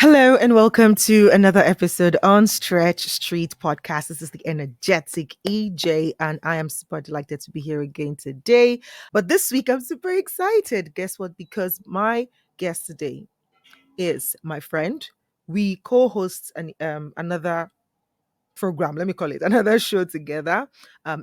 Hello and welcome to another episode on Stretch Street Podcast. This is the energetic EJ, and I am super delighted to be here again today. But this week, I'm super excited. Guess what? Because my guest today is my friend. We co-host another program, let me call it another show together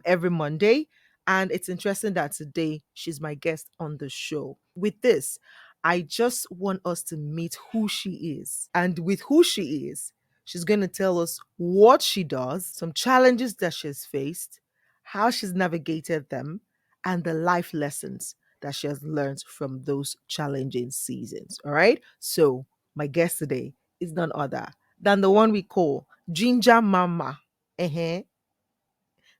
every Monday. And it's interesting that today she's my guest on the show. With this, I just want us to meet who she is. And with who she is, she's going to tell us what she does, some challenges that she's faced, how she's navigated them, and the life lessons that she has learned from those challenging seasons. All right. So, my guest today is none other than the one we call Ginger Mama. Uh-huh.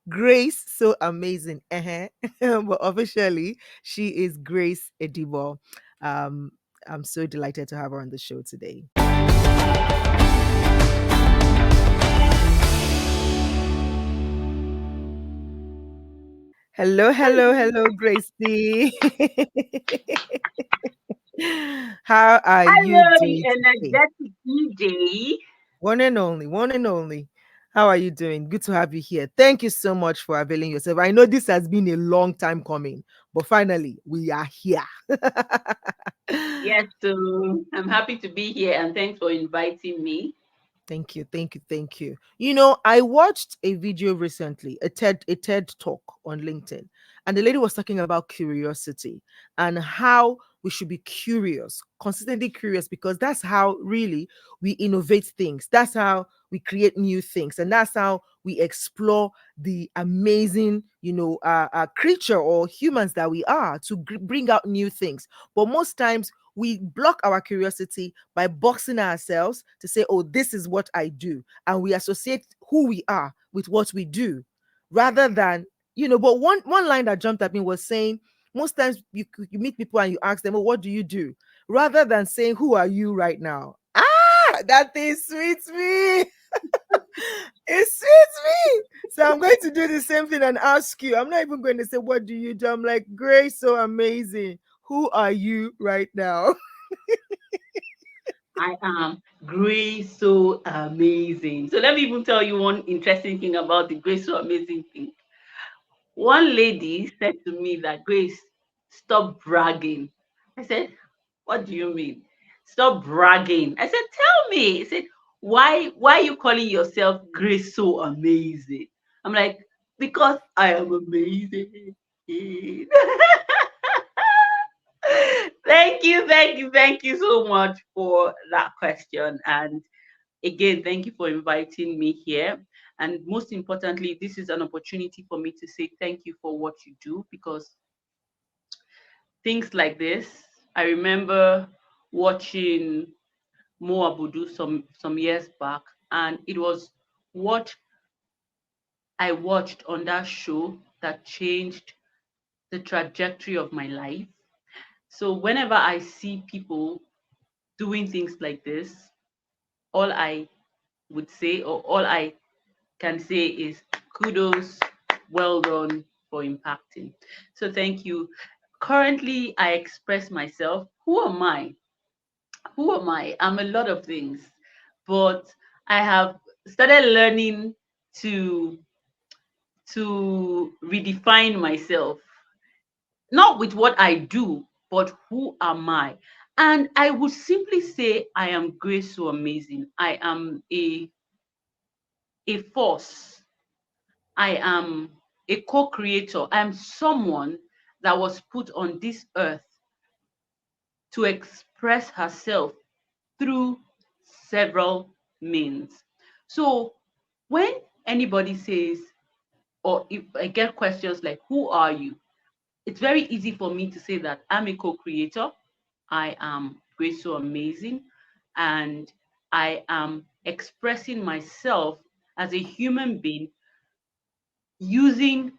Grace, so amazing. Uh-huh. But officially, she is Grace Edibo. Um, I'm so delighted to have her on the show today. Hello, hello, hello, Gracie. How are you Hello, the doing today? energetic DJ. One and only, one and only. How are you doing? Good to have you here. Thank you so much for availing yourself. I know this has been a long time coming, but finally we are here. Yes, so I'm happy to be here and thanks for inviting me. Thank you, thank you, thank you. You know, I watched a video recently, a TED talk on LinkedIn, and the lady was talking about curiosity and how we should be curious, consistently curious, because that's how really we innovate things. That's how we create new things, and that's how we explore the amazing, creature or humans that we are to bring out new things. But most times we block our curiosity by boxing ourselves to say, oh, this is what I do. And we associate who we are with what we do rather than, but one line that jumped at me was saying, most times you meet people and you ask them, oh, what do you do? Rather than saying, who are you right now? Ah, that thing sweets me. It suits me. So I'm going to do the same thing and ask you. I'm not even going to say, what do you do? I'm like, Grace, so amazing. Who are you right now? I am Grace So Amazing. So let me even tell you one interesting thing about the Grace So Amazing thing. One lady said to me that Grace, stop bragging. I said, what do you mean? Stop bragging. I said, tell me. He said, why are you calling yourself Grace So Amazing? I'm like, because I am amazing. Thank you so much for that question. And again, thank you for inviting me here. And most importantly, this is an opportunity for me to say thank you for what you do, because things like this, I remember watching Moabu do some years back, and it was what I watched on that show that changed the trajectory of my life. So whenever I see people doing things like this, all I would say, or all I can say, is kudos, well done for impacting. So thank you. Currently, I express myself. Who am I? Who am I? I'm a lot of things, but I have started learning to redefine myself, not with what I do, but who am I? And I would simply say I am Grace So Amazing. I am a force. I am a co-creator. I am someone that was put on this earth to express herself through several means. So when anybody says, or if I get questions like, who are you? It's very easy for me to say that I'm a co-creator. I am Grace So Amazing, and I am expressing myself as a human being using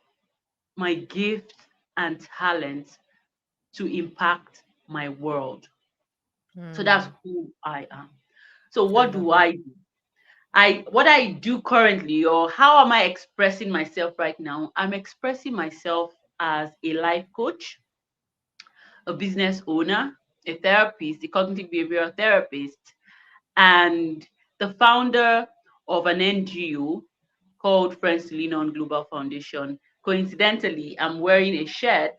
my gifts and talents to impact my world. So that's Hmm, who I am. So I what love do it. I do? What I do currently, or how am I expressing myself right now? I'm expressing myself as a life coach, a business owner, a therapist, a cognitive behavioral therapist, and the founder of an NGO called Friends to Lean On Global Foundation. Coincidentally, I'm wearing a shirt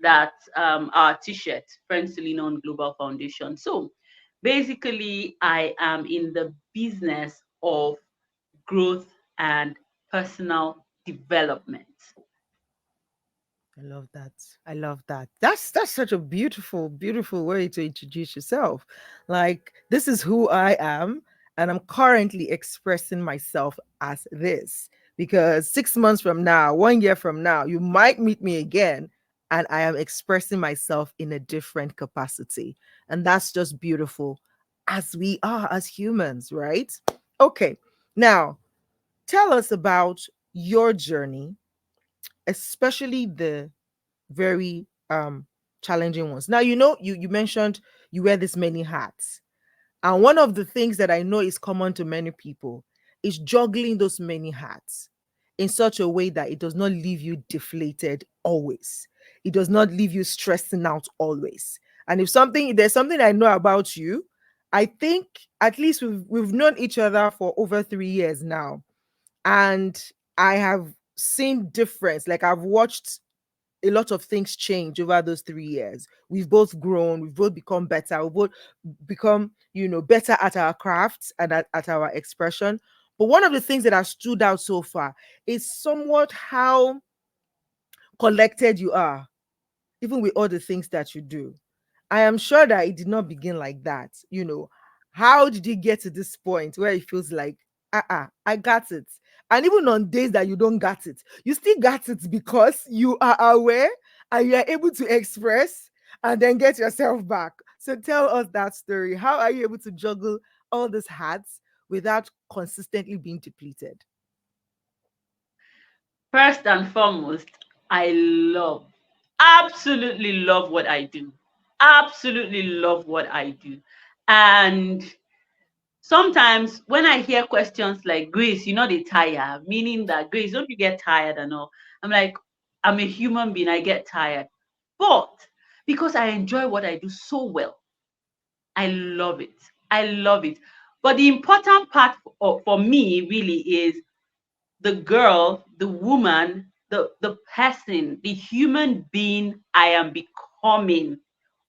that our t-shirt, Friends to Lean On Global Foundation. So basically, I am in the business of growth and personal development. I love that. I love that. That's such a beautiful, beautiful way to introduce yourself. Like, this is who I am, and I'm currently expressing myself as this. Because 6 months from now, 1 year from now, you might meet me again, and I am expressing myself in a different capacity. And that's just beautiful, as we are as humans, right? Okay. Now, tell us about your journey, especially the very challenging ones. Now, you mentioned you wear this many hats. And one of the things that I know is common to many people is juggling those many hats in such a way that it does not leave you deflated always. It does not leave you stressing out always. And if there's something I know about you, I think at least we've known each other for over 3 years now. And I have seen difference. Like, I've watched a lot of things change over those 3 years. We've both grown, we've both become better, we've both become, better at our crafts and at our expression. But one of the things that has stood out so far is somewhat how collected you are, even with all the things that you do. I am sure that it did not begin like that. How did you get to this point where it feels like, I got it? And even on days that you don't got it, you still got it because you are aware and you are able to express and then get yourself back. So tell us that story. How are you able to juggle all these hats without consistently being depleted? First and foremost, I absolutely love what I do. Absolutely love what I do. And sometimes when I hear questions like, Grace, they tire, meaning that, Grace, don't you get tired and all? I'm like, I'm a human being, I get tired. But because I enjoy what I do so well, I love it. I love it. But the important part for me really is the girl, the woman, the person, the human being I am becoming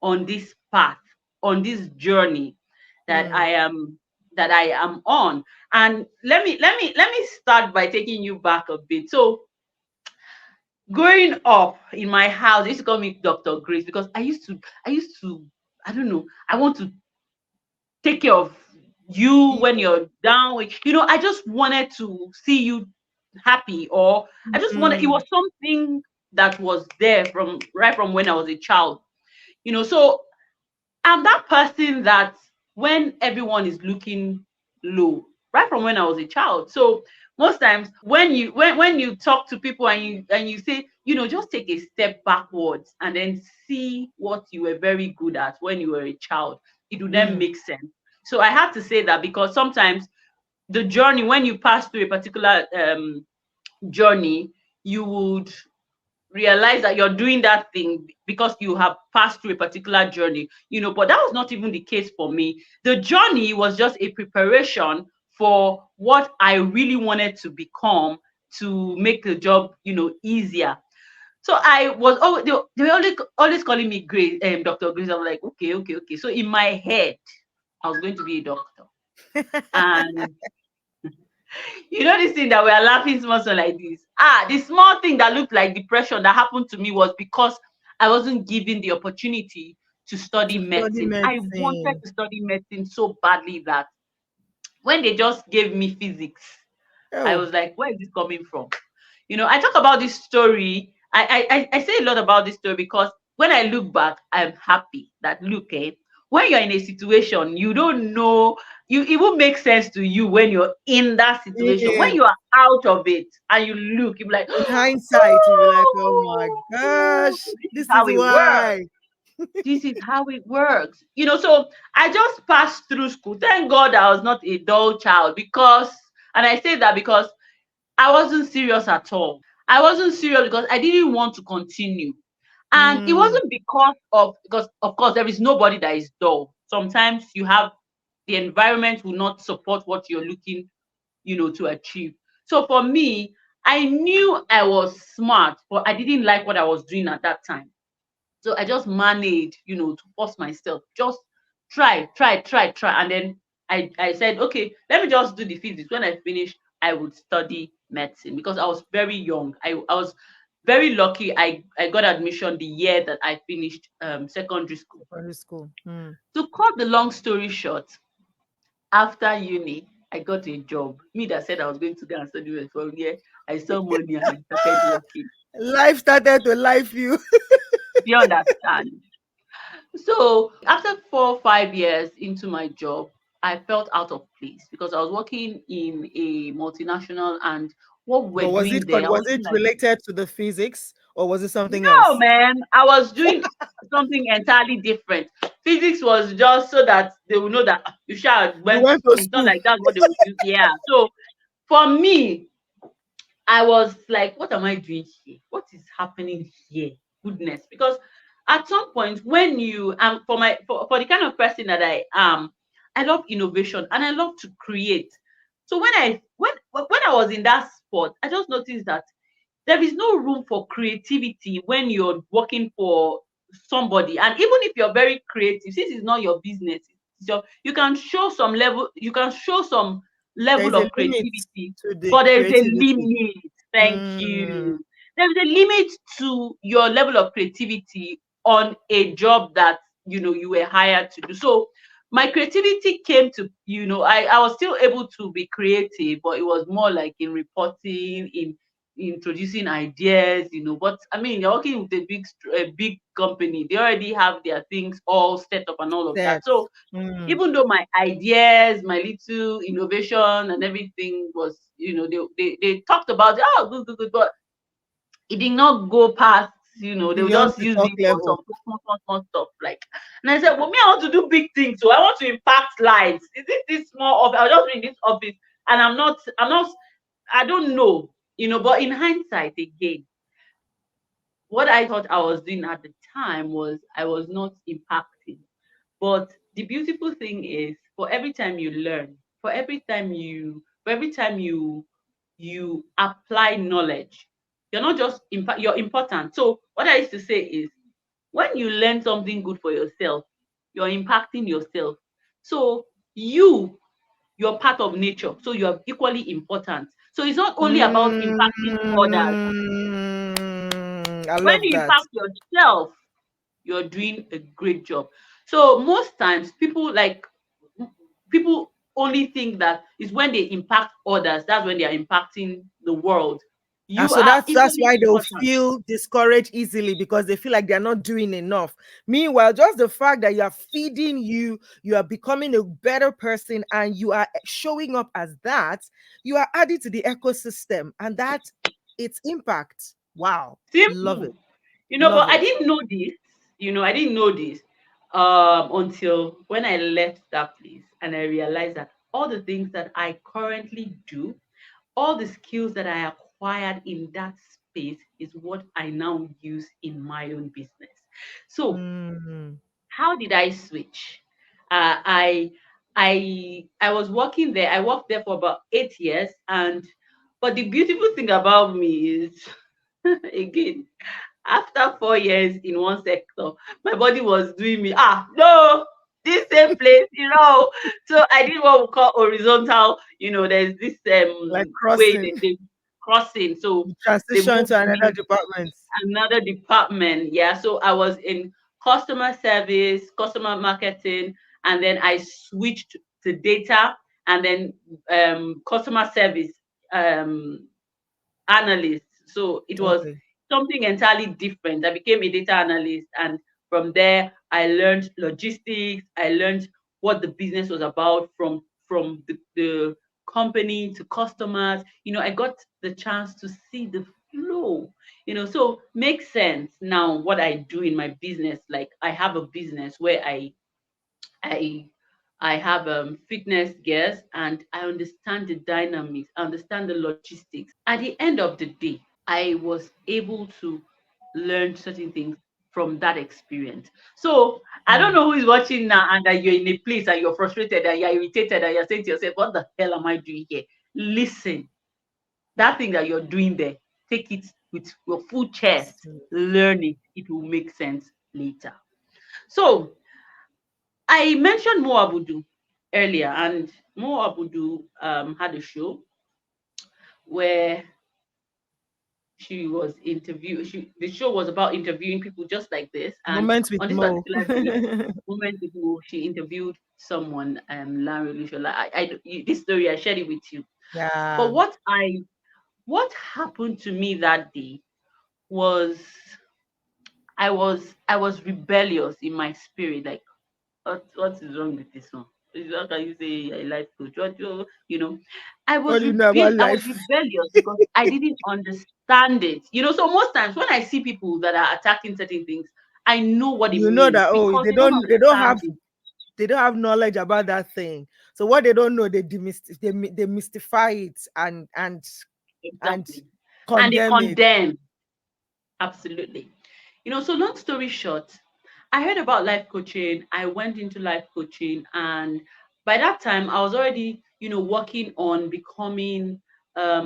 on this path, on this journey that Mm, I am on. And let me start by taking you back a bit. So growing up in my house, they used to call me Dr. Grace because I used to I don't know, I want to take care of you when yeah. you're down. I just wanted to see you happy, or I just wanted, it Mm, was something that was there from right from when I was a child. So I'm that person that when everyone is looking low, right from when I was a child. So most times when you talk to people and you say, just take a step backwards and then see what you were very good at when you were a child, it would then mm, make sense. So I had to say that because sometimes the journey, when you pass through a particular journey, you would realize that you're doing that thing because you have passed through a particular journey, but that was not even the case for me. The journey was just a preparation for what I really wanted to become, to make the job, easier. So I was always, they were always calling me Grace, Dr. Grace. I was like, okay, okay, okay. So in my head, I was going to be a doctor. And this thing that we are laughing small small like this. The small thing that looked like depression that happened to me was because I wasn't given the opportunity to study to study medicine. I wanted medicine. to study medicine so badly that when they just gave me physics, I Oh. was like, where is this coming from? I talk about this story. I say a lot about this story because when I look back, I'm happy that, look, when you're in a situation, you don't know, it won't make sense to you when you're in that situation. When Yeah. you are out of it and you look, you'll be like, In hindsight, you'll be like, oh my oh, gosh, this is this is how it works. why. This is how it works. So I just passed through school. Thank God I was not a dull child, and I say that because I wasn't serious at all. I wasn't serious because I didn't want to continue. And it Mm, wasn't because of course there is nobody that is dull. Sometimes you have the environment will not support what you're looking, to achieve. So for me, I knew I was smart, but I didn't like what I was doing at that time. So I just managed, to force myself, just try. And then I said, okay, let me just do the physics. When I finish, I would study medicine because I was very young. I was very lucky. I got admission the year that I finished secondary school. Secondary school. Hmm. To cut the long story short, after uni, I got a job. Me that said I was going to go and study well from here, I saw money and I started working. Life started to life you. Do you understand? So after 4 or 5 years into my job, I felt out of place because I was working in a multinational, and what we But were was doing it there, I was wasn't it like, related to the physics or was it something no, else? man, I was doing something entirely different. Physics was just so that they will know that you shall You went to went to school. It's not school. like that's what they would use. Yeah. So for me, I was like, what am I doing here? What is happening here? Goodness. Because at some point when you for the kind of person that I am, I love innovation and I love to create. So when I was in that spot, I just noticed that there is no room for creativity when you're working for somebody. And even if you're very creative, since it's not your business, you can show some There level is a of limit creativity, to the but there's a creativity. limit. Thank Mm, you. There's a limit to your level of creativity on a job that you were hired to do. So my creativity came to, I was still able to be creative, but it was more like in reporting, in introducing ideas, but I mean, you're working with a big company. They already have their things all set up and all of that. set. So Mm. even though my ideas, my little innovation and everything was, they talked about it, oh, good, but it did not go past, they will Beyond just the use talk it for some level. small stuff. Like, and I said, well, me, I want to do big things, so I want to impact lives. Is it this small office? I'll just be in this office, and I don't know, but in hindsight, again, what I thought I was doing at the time was I was not impacting. But the beautiful thing is, for every time you learn, for every time you apply knowledge, you're not just impact, you're important. So what I used to say is, when you learn something good for yourself, you're impacting yourself. So you're part of nature, so you are equally important. So it's not only about impacting others. I When love you that. impact yourself, you're doing a great job. So most times people only think that is when they impact others, that's when they are impacting the world. And You so are that's equally why they'll important. feel discouraged easily because they feel like they're not doing enough. Meanwhile, just the fact that you are feeding you are becoming a better person and you are showing up as that, you are adding to the ecosystem and that its impact. Wow. Love it. Simple. Love But I it. didn't know this, I didn't know this until when I left that place and I realized that all the things that I currently do, all the skills that I acquired in that space is what I now use in my own business. So Mm. how did I switch? Uh, I I was working there. I worked there for about 8 years, and but the beautiful thing about me is, again, after 4 years in one sector, my body was doing me, no, this same place. So I did what we call horizontal. There's this Like way crossing, they crossing. So they transition moved to another me department. another department. Yeah. So I was in customer service, customer marketing, and then I switched to data and then customer service um, analyst. So it was Okay. something entirely different. I became a data analyst, and from there I learned logistics. I learned what the business was about from the company to customers. I got the chance to see the flow. So makes sense now what I do in my business. Like, I have a business where I I have fitness gears, and I understand the dynamics, I understand the logistics. At the end of the day, I was able to learn certain things. from that experience. So I don't Mm. know who is watching now and that you're in a place and you're frustrated and you're irritated and you're saying to yourself, what the hell am I doing here? Listen, that thing that you're doing there, take it with your full chest, So, learn it. It will make sense later. So I mentioned Mo Abudu earlier, and Mo Abudu had a show where she was interviewed. The show was about interviewing people just like this, and moment with on this Mo. particular day, Moment with Mo, she interviewed someone, Larry Lushola. This story I shared it with you. But Yeah. what happened to me that day was I was rebellious in my spirit. Like, what is wrong with this one? How can you say a life coach? What do you know about I was life? rebellious because I didn't understand it. So most times when I see people that are attacking certain things, I know what it You know means that, oh, because they don't understand it. they don't have knowledge about that thing. So what they don't know, they mystify it and Exactly. And they condemn it. condemn. Absolutely. So long story short, I heard about life coaching. I went into life coaching, and by that time, I was already, working on becoming a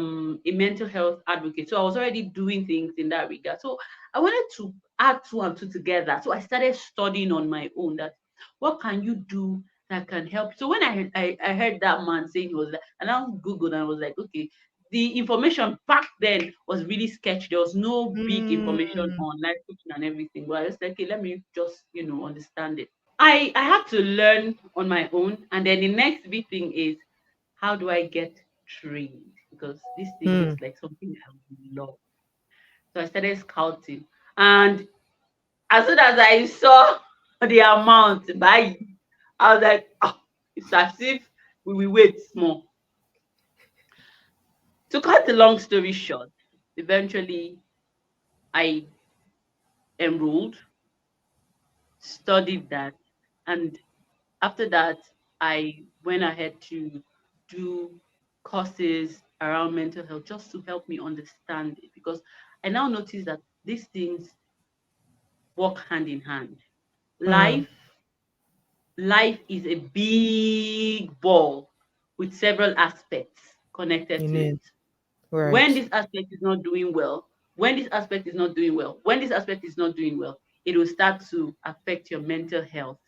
mental health advocate. So I was already doing things in that regard. So I wanted to add two and two together. So I started studying on my own. That what can you do that can help? So when I heard that man saying he was like, and I googled and I was like, okay, the information back then was really sketchy. There was no big information Mm, on life coaching and everything. But I was like, okay, let me just, understand it. I had to learn on my own. And then the next big thing is, how do I get trained? Because this thing mm. looks like something I would love. So I started scouting. And as soon as I saw the amount by, I was like, oh, it's as if we will wait small. To cut the long story short, eventually I enrolled, studied that, and after that, I went ahead to do courses around mental health just to help me understand it because I now notice that these things work hand in hand. Mm. Life, life is a big ball with several aspects connected In to it. it. When Right. this aspect is not doing well, when this aspect is not doing well, when this aspect is not doing well, it will start to affect your mental health.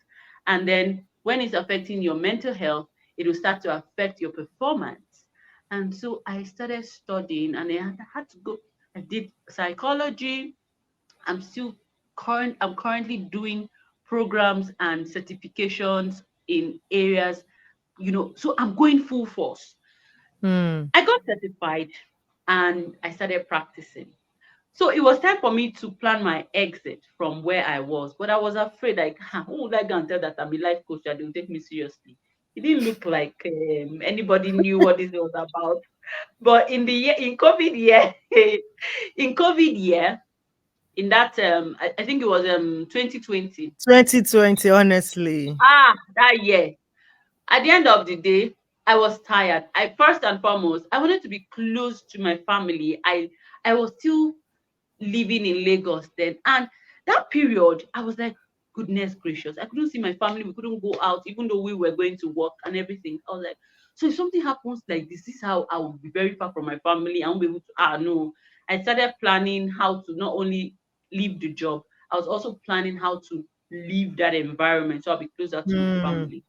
And then when it's affecting your mental health, it will start to affect your performance. And so I started studying and I had to go. I did psychology. I'm currently doing programs and certifications in areas, so I'm going full force. Mm. I got certified and I started practicing. So it was time for me to plan my exit from where I was, but I was afraid, like, who would I go and tell that I'm a life coach that they will take me seriously? It didn't look like anybody knew what this was about. But in COVID year, in COVID year, in that I think it was 2020. 2020, honestly. That year, at the end of the day, I was tired. I first and foremost, I wanted to be close to my family. I was still living in Lagos then. And that period, I was like, goodness gracious, I couldn't see my family. We couldn't go out, even though we were going to work and everything. I was like, so if something happens like this is how I will be very far from my family. I won't be able to, no. I started planning how to not only leave the job, I was also planning how to leave that environment so I'll be closer to my Mm. family.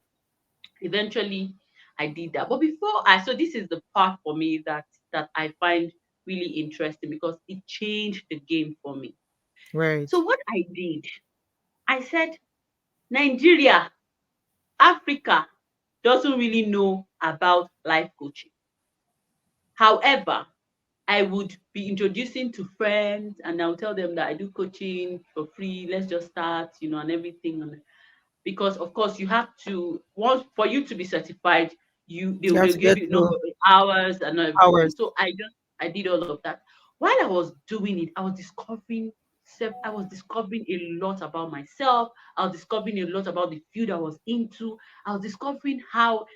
Eventually, I did that. But so this is the part for me that I find really interesting because it changed the game for me. Right. So what I did, I said, Nigeria, Africa doesn't really know about life coaching. However, I would be introducing to friends and I'll tell them that I do coaching for free. Let's just start, and everything. Because of course you have to once for you to be certified, You have they'll to give get you to number of hours and everything. hours. So I did all of that. While I was doing it, I was discovering a lot about myself. I was discovering a lot about the field I was into. I was discovering how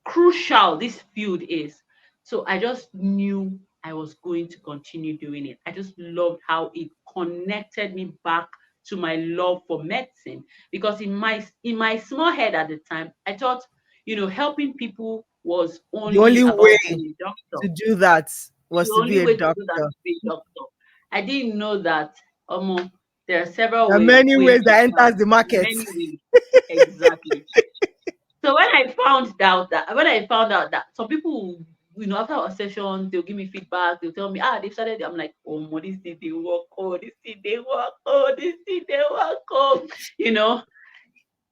crucial this field is. So I just knew I was going to continue doing it. I just loved how it connected me back to my love for medicine. Because in my small head at the time, I thought, helping people was The only only way about being a doctor. to do that The was to only be a way to do that doctor. is be a doctor. I didn't know that there are several There are ways many ways ways you that can, enters the market. many ways. Exactly. So when I found out that some people, after our session, they'll give me feedback, they'll tell me, they've started. I'm like, oh, this thing they work, this thing they work, this thing they work, you know.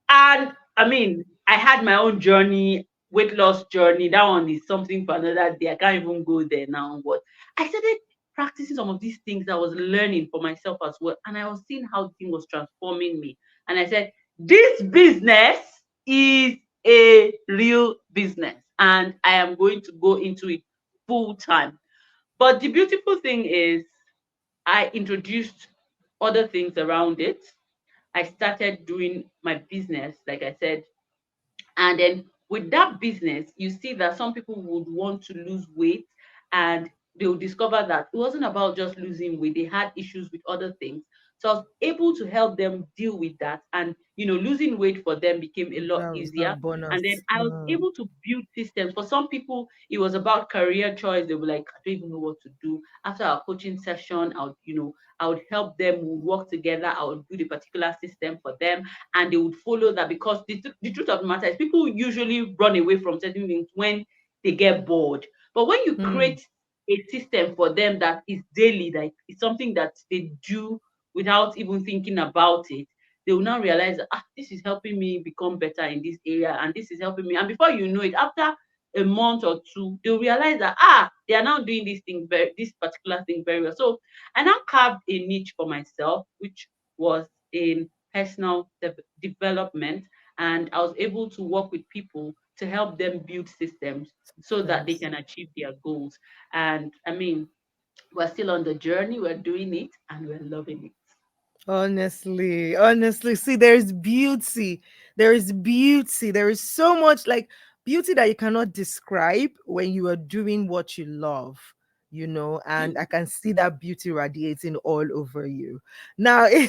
And I mean, I had my own journey, weight loss journey. That one is something for another day. I can't even go there now. But I started practicing some of these things I was learning for myself as well. And I was seeing how the thing was transforming me. And I said, this business is a real business. And I am going to go into it full time. But the beautiful thing is, I introduced other things around it. I started doing my business, like I said, and then with that business, you see that some people would want to lose weight, and they'll discover that it wasn't about just losing weight, they had issues with other things. So I was able to help them deal with that. And losing weight for them became a lot That was easier. that And then bonus. I was able to build systems. For some people, it was about career choice. They were like, I don't even know what to do. After our coaching session, I would help them, we would work together, I would build a particular system for them, and they would follow that. Because the truth of the matter is, people usually run away from certain things when they get bored. But when you Hmm. create a system for them that is daily, like it's something that they do without even thinking about it, they will now realize that, this is helping me become better in this area, and this is helping me. And before you know it, after a month or two, they'll realize that, they are now doing this particular thing very well. So I now carved a niche for myself, which was in personal development, and I was able to work with people to help them build systems so that they Systems. can achieve their goals. And I mean, we're still on the journey, we're doing it, and we're loving it. Honestly, see, there's beauty. There is beauty. There is so much like beauty that you cannot describe when you are doing what you love, and I can see that beauty radiating all over you. Now, and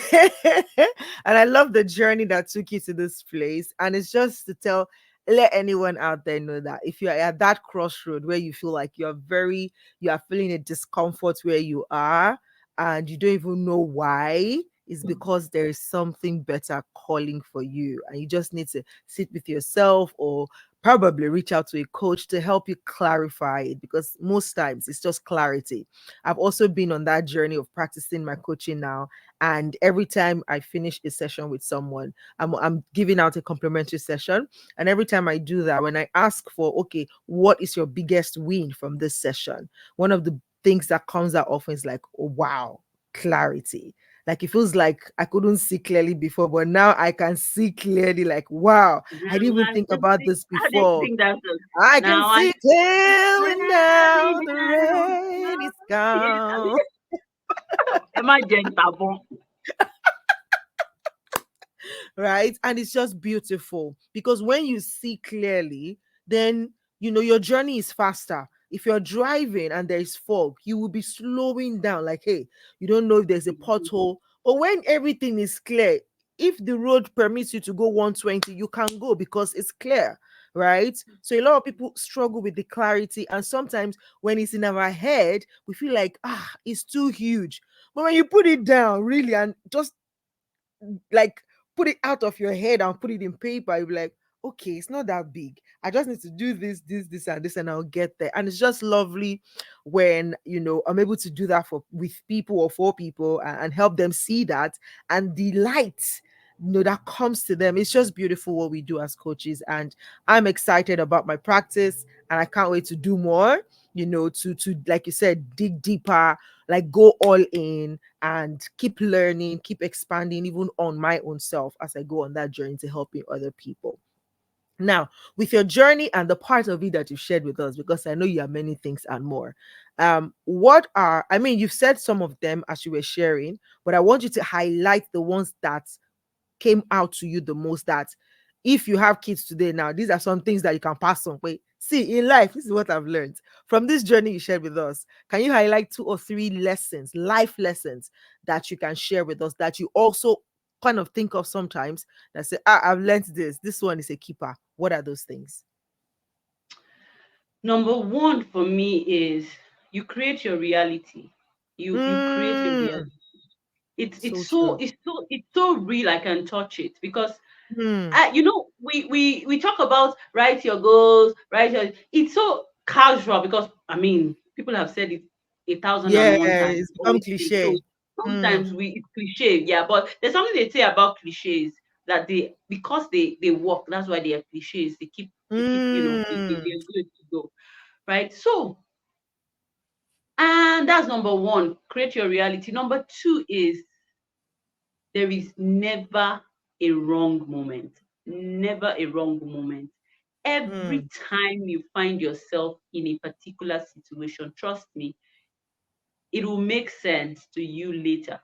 I love the journey that took you to this place. And it's just to let anyone out there know that if you're at that crossroad where you feel like you are feeling a discomfort where you are, and you don't even know why, is because there is something better calling for you, and you just need to sit with yourself, or probably reach out to a coach to help you clarify it, because most times it's just clarity. I've also been on that journey of practicing my coaching now, and every time I finish a session with someone, I'm giving out a complimentary session, and every time I do that, when I ask for, okay, what is your biggest win from this session, one of the things that comes out often is like, oh, wow, clarity. Like it feels like I couldn't see clearly before, but now I can see clearly. Like, wow, I didn't even Now I think can about sing. this How do you before. sing that song? I can Now I see see clearly clearly now the now. rain is Yes, I gone. mean, am I gentle? Right? And it's just beautiful because when you see clearly, then your journey is faster. If you're driving and there's fog, you will be slowing down, like, hey, you don't know if there's a pothole. But when everything is clear, if the road permits you to go 120, you can go because it's clear, right? So a lot of people struggle with the clarity, and sometimes when it's in our head, we feel like, it's too huge. But when you put it down, really, and just like put it out of your head and put it in paper, you'll be like, okay, it's not that big. I just need to do this, and this, and I'll get there. And it's just lovely when I'm able to do that with people or for people, and help them see that, and the light that comes to them. It's just beautiful what we do as coaches. And I'm excited about my practice, and I can't wait to do more, to like you said, dig deeper, like go all in, and keep learning, keep expanding, even on my own self as I go on that journey to helping other people. Now, with your journey and the part of it that you've shared with us, because I know you have many things and more. I mean, you've said some of them as you were sharing, but I want you to highlight the ones that came out to you the most, that if you have kids today now, these are some things that you can pass on. Wait, see, in life, this is what I've learned from this journey you shared with us. Can you highlight 2 or 3 lessons, life lessons, that you can share with us, that you also kind of think of sometimes that say, ah, I've learned this. This one is a keeper. What are those things? Number one for me is you create your reality. You create your Mm, reality. It's so it's so true. it's so it's so real. I can touch it because Mm, we talk about write your goals, write your. It's so casual because I mean people have said it a thousand yeah, and one times. it's become Always say so. cliche. Mm, Sometimes we it's cliche, yeah. But there's something they say about cliches that they because they work. That's why they are cliches. They keep mm, they're good to go, right? So and that's number one. Create your reality. Number two is there is never a wrong moment. Never a wrong moment. Every mm, time you find yourself in a particular situation, trust me, it will make sense to you later.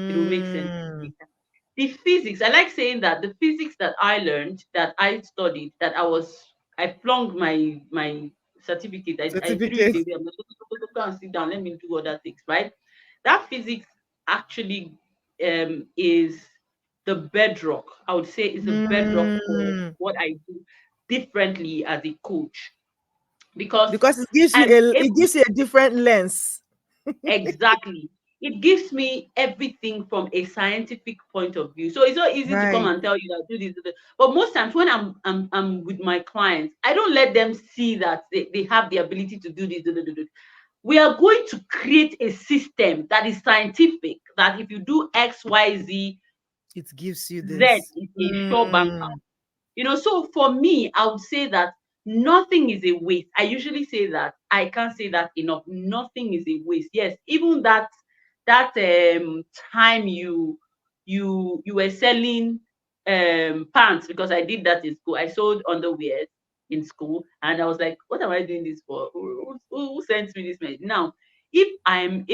It will make sense to you mm. later. The physics, I like saying that the physics that I learned, that I studied, that I flunked my certificate. I threw it Certificate. away. I'm like, go and sit down. Let me do other things, right? That physics actually is the bedrock. I would say is the bedrock for Mm. what I do differently as a coach because Because I'm it able gives you a different lens. exactly. It gives me everything from a scientific point of view. So it's not easy to come Right. and tell you that do this, do that. But most times when I'm with my clients, I don't let them see that they have the ability to do this, do this. We are going to create a system that is scientific, that if you do X, Y, Z, It gives you Z this. is a sure banker. Mm. So for me, I would say that nothing is a waste. I usually say that. I can't say that enough. Nothing is a waste. Yes, even that time you were selling pants because I did that in school. I sold underwear in school, and I was like, what am I doing this for? Who sent me this message? Now, if I'm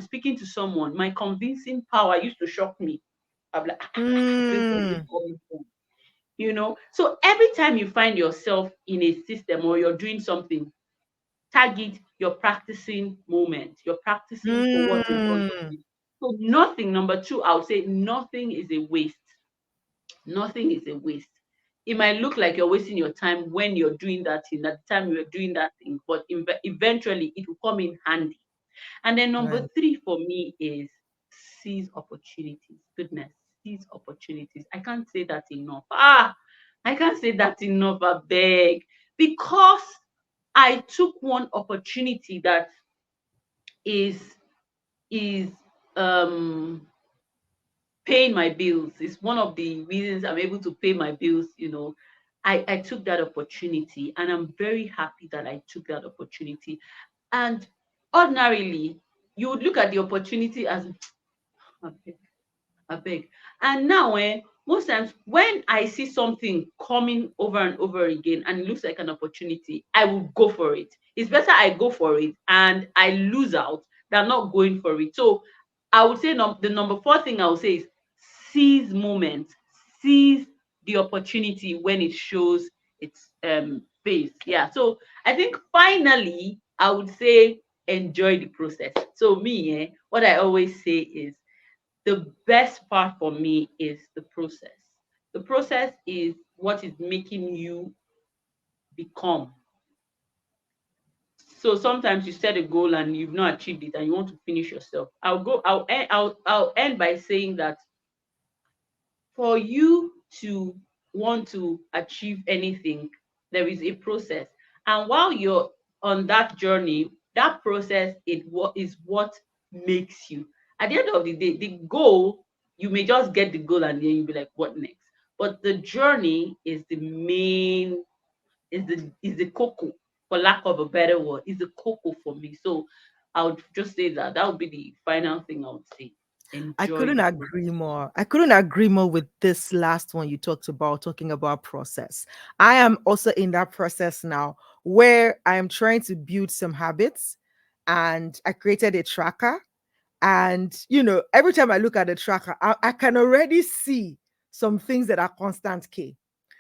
speaking to someone, my convincing power used to shock me. I'm like, where's all this Mm. coming from? So every time you find yourself in a system or you're doing something, tag it your practicing moment. You're practicing for what's in front of Mm. you. So nothing, number two, I would say nothing is a waste. Nothing is a waste. It might look like you're wasting your time when you're doing that thing, at the time you're doing that thing, but eventually it will come in handy. And then number Right. three for me is seize opportunities. Goodness, seize opportunities. I can't say that enough. I can't say that enough, I beg. Because I took one opportunity that is is paying my bills. It's one of the reasons I'm able to pay my bills. I took that opportunity and I'm very happy that I took that opportunity. And ordinarily, you would look at the opportunity as abeg. And now most times when I see something coming over and over again and it looks like an opportunity, I will go for it. It's better I go for it and I lose out than not going for it. So I would say the number four thing I would say is seize moment, seize the opportunity when it shows its face. Yeah. So I think finally I would say enjoy the process. So me, what I always say is the best part for me is the process. The process is what is making you become. So sometimes you set a goal and you've not achieved it and you want to finish yourself. I'll end by saying that for you to want to achieve anything, there is a process. And while you're on that journey, that process is what makes you. At the end of the day, the goal, you may just get the goal and then you'll be like, what next? But the journey is the main, is the cocoa, for lack of a better word, is the cocoa for me. So I would just say that would be the final thing I would say. I Enjoy couldn't the process. agree more. I couldn't agree more with this last one you talked about, talking about process. I am also in that process now where I am trying to build some habits, and I created a tracker. And, every time I look at the tracker, I can already see some things that are constant K.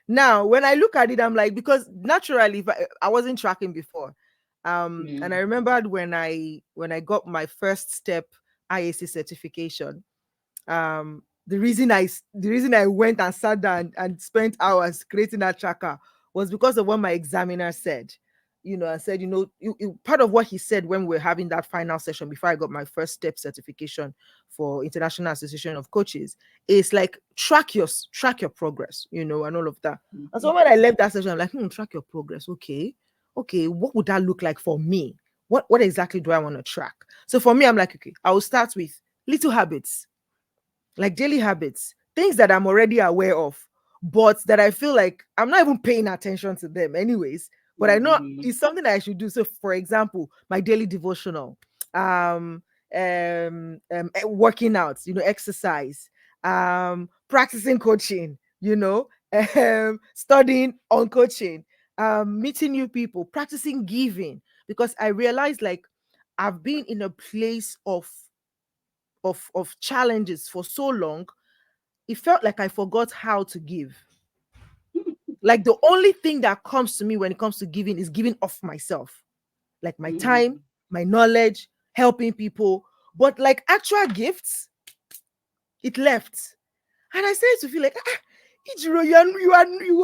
Now, when I look at it, I'm like, because naturally, if I wasn't tracking before. And I Mm, remembered when I got my first step IAC certification. the reason I went and sat down and spent hours creating that tracker was because of what my examiner said. I said, part of what he said when we were having that final session before I got my first step certification for International Association of Coaches is like track your progress, and all of that. And so Mhm. when I left that session, I'm like, track your progress. Okay, what would that look like for me? What exactly do I want to track? So for me, I'm like, okay, I will start with little habits, like daily habits, things that I'm already aware of, but that I feel like I'm not even paying attention to them anyways. But I know Mhm. it's something that I should do. So, for example, my daily devotional, um, working out, exercise, practicing coaching, studying on coaching, meeting new people, practicing giving, because I realized like I've been in a place of challenges for so long. It felt like I forgot how to give. Like the only thing that comes to me when it comes to giving is giving of myself, like my time, Mhm. my knowledge, helping people. But like actual gifts, it left. And I started to feel like, Ichiro, you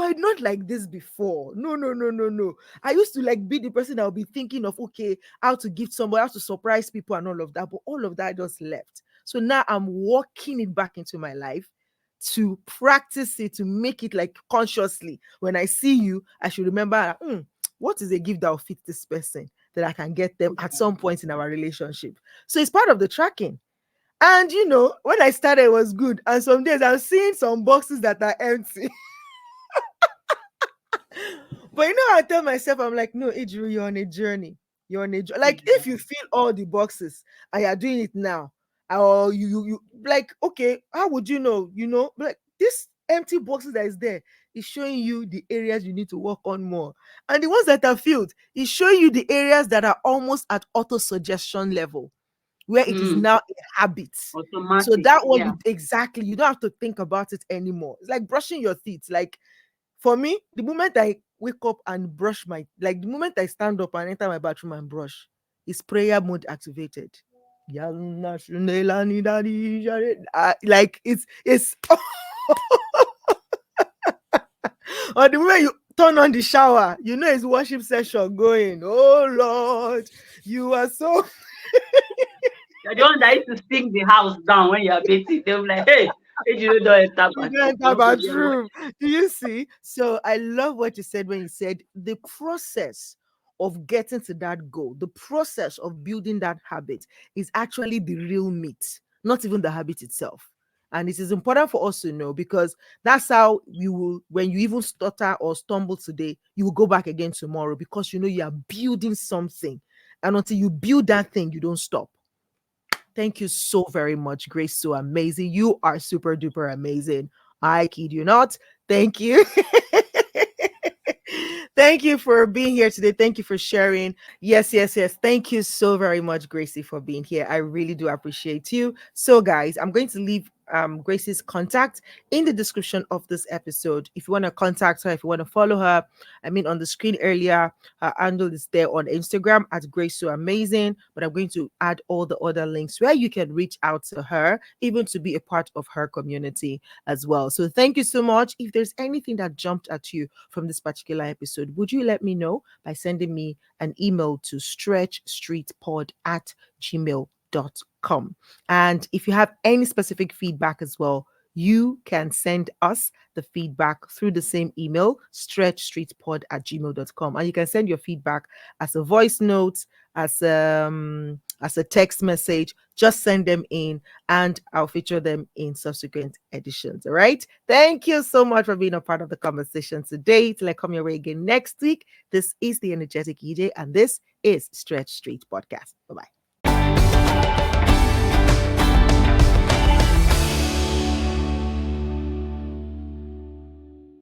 are not like this before. No, no, no, no, no. I used to like be the person that would be thinking of, okay, how to gift somebody, how to surprise people and all of that. But all of that just left. So now I'm walking it back into my life to practice it, to make it like consciously. When I see you, I should remember, what is a gift that will fit this person that I can get them at some point in our relationship. So it's part of the tracking. And when I started, it was good. And some days I'm seeing some boxes that are empty. But I tell myself, I'm like, no, Idru, you're on a journey. You're on a journey. Like, if you Mhm. fill all the boxes and you're doing it now, or you like, okay, how would you know? Like this empty boxes that is there is showing you the areas you need to work on more. And the ones that are filled is showing you the areas that are almost at auto suggestion level, where it is Mm. now a habit. So Automatic. that one, Yeah. you don't have to think about it anymore. It's like brushing your teeth. Like for me, the moment I wake up and brush like the moment I stand up and enter my bathroom and brush, is prayer mode activated. Like it's or the moment you turn on the shower, it's worship session going. Oh Lord, you are so. You're the one that used to sing the house down when you're bathing. They'll be like, hey, you don't enter You bathroom. don't enter Don't forget what. bathroom. Do you see? So I love what you said when you said the process of getting to that goal, the process of building that habit is actually the real meat, not even the habit itself. And it is important for us to know, because that's how you will, when you even stutter or stumble today, you will go back again tomorrow, because you are building something. And until you build that thing, you don't stop. Thank you so very much, Grace. So amazing. You are super duper amazing. I kid you not. Thank you. Thank you for being here today. Thank you for sharing. Yes, yes, yes. Thank you so very much, Gracie, for being here. I really do appreciate you. So, guys, I'm going to leave Gracie's contact in the description of this episode. If you want to contact her, if you want to follow her, I mean, on the screen earlier, her handle is there on Instagram at Grace So Amazing. But I'm going to add all the other links where you can reach out to her, even to be a part of her community as well. So thank you so much. If there's anything that jumped at you from this particular episode, would you let me know by sending me an email to stretchstreetpod@gmail.com. And if you have any specific feedback as well, you can send us the feedback through the same email, stretchstreetpod@gmail.com. And you can send your feedback as a voice note, as a text message. Just send them in and I'll feature them in subsequent editions. All right. Thank you so much for being a part of the conversation today. Till I come your way again next week. This is the Energetic EJ, and this is Stretch Street Podcast. Bye bye.